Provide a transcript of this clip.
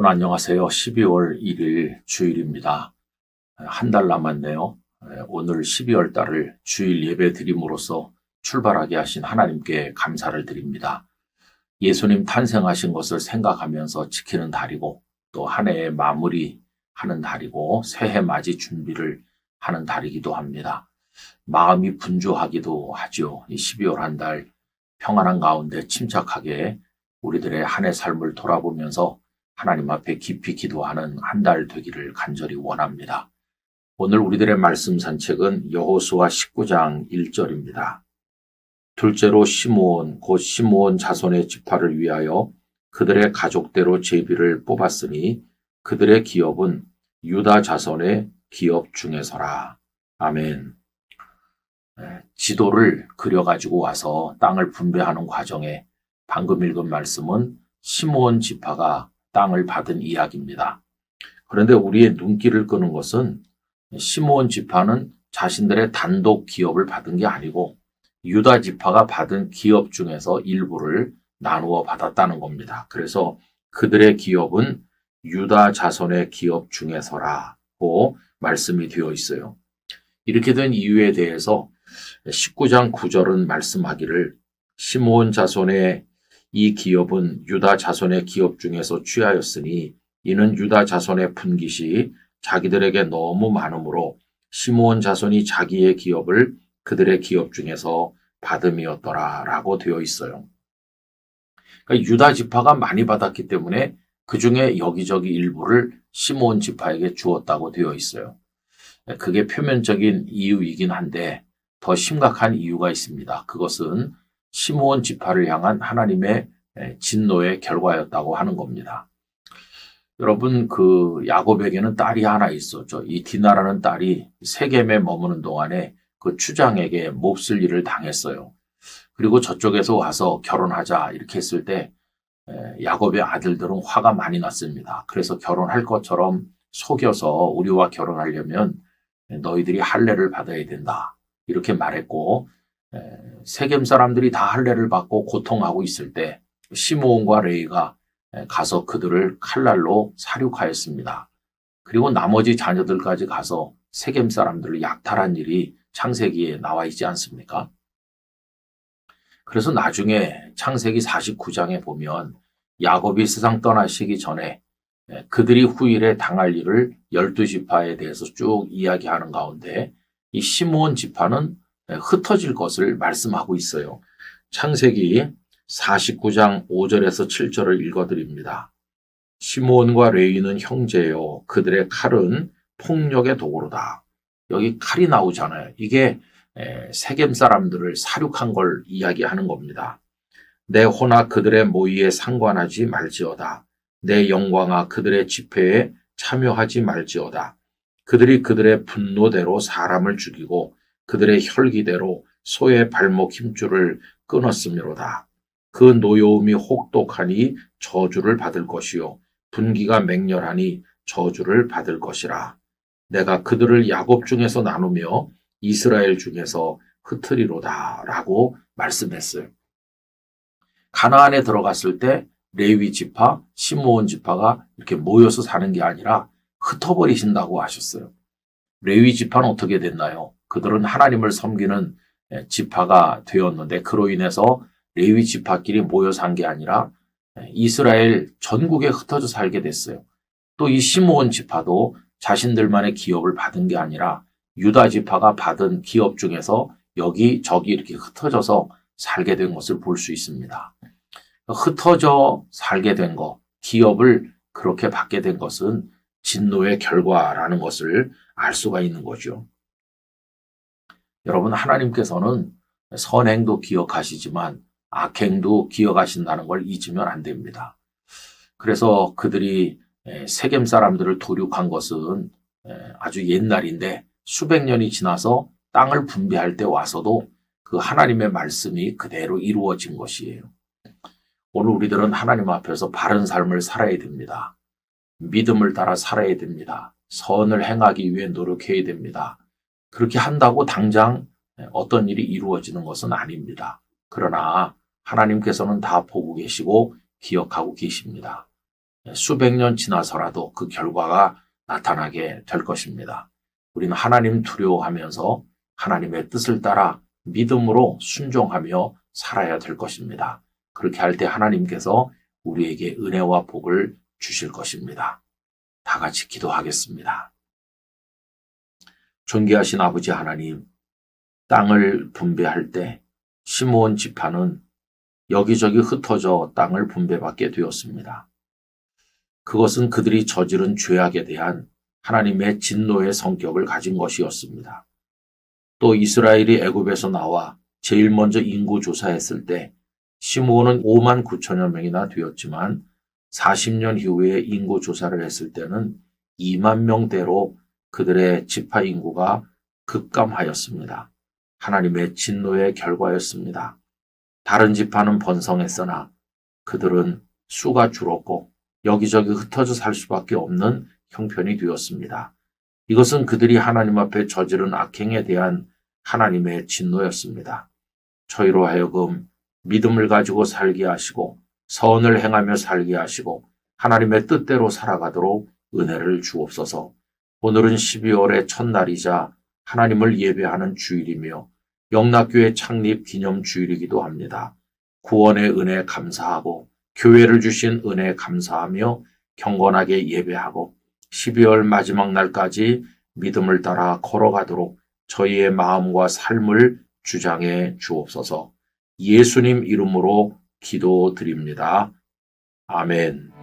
여러분 안녕하세요. 12월 1일 주일입니다. 한 달 남았네요. 오늘 12월 달을 주일 예배 드림으로써 출발하게 하신 하나님께 감사를 드립니다. 예수님 탄생하신 것을 생각하면서 지키는 달이고 또 한 해의 마무리하는 달이고 새해 맞이 준비를 하는 달이기도 합니다. 마음이 분주하기도 하죠. 이 12월 한 달 평안한 가운데 침착하게 우리들의 한 해 삶을 돌아보면서 하나님 앞에 깊이 기도하는 한 달 되기를 간절히 원합니다. 오늘 우리들의 말씀 산책은 여호수아 19장 1절입니다. 둘째로 시므온 곧 시므온 자손의 지파를 위하여 그들의 가족대로 제비를 뽑았으니 그들의 기업은 유다 자손의 기업 중에서라. 아멘. 지도를 그려가지고 와서 땅을 분배하는 과정에 방금 읽은 말씀은 시므온 지파가 땅을 받은 이야기입니다. 그런데 우리의 눈길을 끄는 것은 시므온 지파는 자신들의 단독 기업을 받은 게 아니고 유다 지파가 받은 기업 중에서 일부를 나누어 받았다는 겁니다. 그래서 그들의 기업은 유다 자손의 기업 중에서라고 말씀이 되어 있어요. 이렇게 된 이유에 대해서 19장 9절은 말씀하기를 시므온 자손의 이 기업은 유다 자손의 기업 중에서 취하였으니 이는 유다 자손의 분깃이 자기들에게 너무 많으므로 시므온 자손이 자기의 기업을 그들의 기업 중에서 받음이었더라 라고 되어 있어요. 그러니까 유다 지파가 많이 받았기 때문에 그 중에 여기저기 일부를 시므온 지파에게 주었다고 되어 있어요. 그게 표면적인 이유이긴 한데 더 심각한 이유가 있습니다. 그것은 시므온 지파를 향한 하나님의 진노의 결과였다고 하는 겁니다. 여러분, 야곱에게는 딸이 하나 있었죠. 이 디나라는 딸이 세겜에 머무는 동안에 그 추장에게 몹쓸 일을 당했어요. 그리고 저쪽에서 와서 결혼하자 이렇게 했을 때 야곱의 아들들은 화가 많이 났습니다. 그래서 결혼할 것처럼 속여서 우리와 결혼하려면 너희들이 할례를 받아야 된다. 이렇게 말했고 세겜 사람들이 다 할례를 받고 고통하고 있을 때 시므온과 레위가 가서 그들을 칼날로 살육하였습니다. 그리고 나머지 자녀들까지 가서 세겜 사람들을 약탈한 일이 창세기에 나와 있지 않습니까? 그래서 나중에 창세기 49장에 보면 야곱이 세상 떠나시기 전에 그들이 후일에 당할 일을 12지파에 대해서 쭉 이야기하는 가운데 이 시므온 지파는 흩어질 것을 말씀하고 있어요. 창세기 49장 5절에서 7절을 읽어드립니다. 시므온과 레위는 형제요. 그들의 칼은 폭력의 도구로다. 여기 칼이 나오잖아요. 이게 세겜 사람들을 살육한 걸 이야기하는 겁니다. 내 호나 그들의 모의에 상관하지 말지어다. 내 영광아 그들의 집회에 참여하지 말지어다. 그들이 그들의 분노대로 사람을 죽이고 그들의 혈기대로 소의 발목 힘줄을 끊었음이로다. 그 노여움이 혹독하니 저주를 받을 것이요 분기가 맹렬하니 저주를 받을 것이라. 내가 그들을 야곱 중에서 나누며 이스라엘 중에서 흩으리로다 라고 말씀했어요. 가나안에 들어갔을 때 레위 지파, 시므온 지파가 이렇게 모여서 사는 게 아니라 흩어버리신다고 하셨어요. 레위 지파는 어떻게 됐나요? 그들은 하나님을 섬기는 지파가 되었는데 그로 인해서 레위 지파끼리 모여 산 게 아니라 이스라엘 전국에 흩어져 살게 됐어요. 또 이 시므온 지파도 자신들만의 기업을 받은 게 아니라 유다 지파가 받은 기업 중에서 여기저기 이렇게 흩어져서 살게 된 것을 볼 수 있습니다. 흩어져 살게 된 것, 기업을 그렇게 받게 된 것은 진노의 결과라는 것을 알 수가 있는 거죠. 여러분, 하나님께서는 선행도 기억하시지만 악행도 기억하신다는 걸 잊으면 안 됩니다. 그래서 그들이 세겜 사람들을 도륙한 것은 아주 옛날인데 수백 년이 지나서 땅을 분배할 때 와서도 그 하나님의 말씀이 그대로 이루어진 것이에요. 오늘 우리들은 하나님 앞에서 바른 삶을 살아야 됩니다. 믿음을 따라 살아야 됩니다. 선을 행하기 위해 노력해야 됩니다. 그렇게 한다고 당장 어떤 일이 이루어지는 것은 아닙니다. 그러나 하나님께서는 다 보고 계시고 기억하고 계십니다. 수백 년 지나서라도 그 결과가 나타나게 될 것입니다. 우리는 하나님 두려워하면서 하나님의 뜻을 따라 믿음으로 순종하며 살아야 될 것입니다. 그렇게 할 때 하나님께서 우리에게 은혜와 복을 주실 것입니다. 다 같이 기도하겠습니다. 존귀하신 아버지 하나님, 땅을 분배할 때 시므온 지파는 여기저기 흩어져 땅을 분배받게 되었습니다. 그것은 그들이 저지른 죄악에 대한 하나님의 진노의 성격을 가진 것이었습니다. 또 이스라엘이 애굽에서 나와 제일 먼저 인구 조사했을 때 시므온은 5만 9천여 명이나 되었지만 40년 이후에 인구 조사를 했을 때는 2만 명대로 그들의 지파 인구가 급감하였습니다. 하나님의 진노의 결과였습니다. 다른 지파는 번성했으나 그들은 수가 줄었고 여기저기 흩어져 살 수밖에 없는 형편이 되었습니다. 이것은 그들이 하나님 앞에 저지른 악행에 대한 하나님의 진노였습니다. 저희로 하여금 믿음을 가지고 살게 하시고 선을 행하며 살게 하시고 하나님의 뜻대로 살아가도록 은혜를 주옵소서. 오늘은 12월의 첫날이자 하나님을 예배하는 주일이며 영락교회 창립 기념 주일이기도 합니다. 구원의 은혜 감사하고 교회를 주신 은혜 감사하며 경건하게 예배하고 12월 마지막 날까지 믿음을 따라 걸어가도록 저희의 마음과 삶을 주장해 주옵소서. 예수님 이름으로 기도드립니다. 아멘.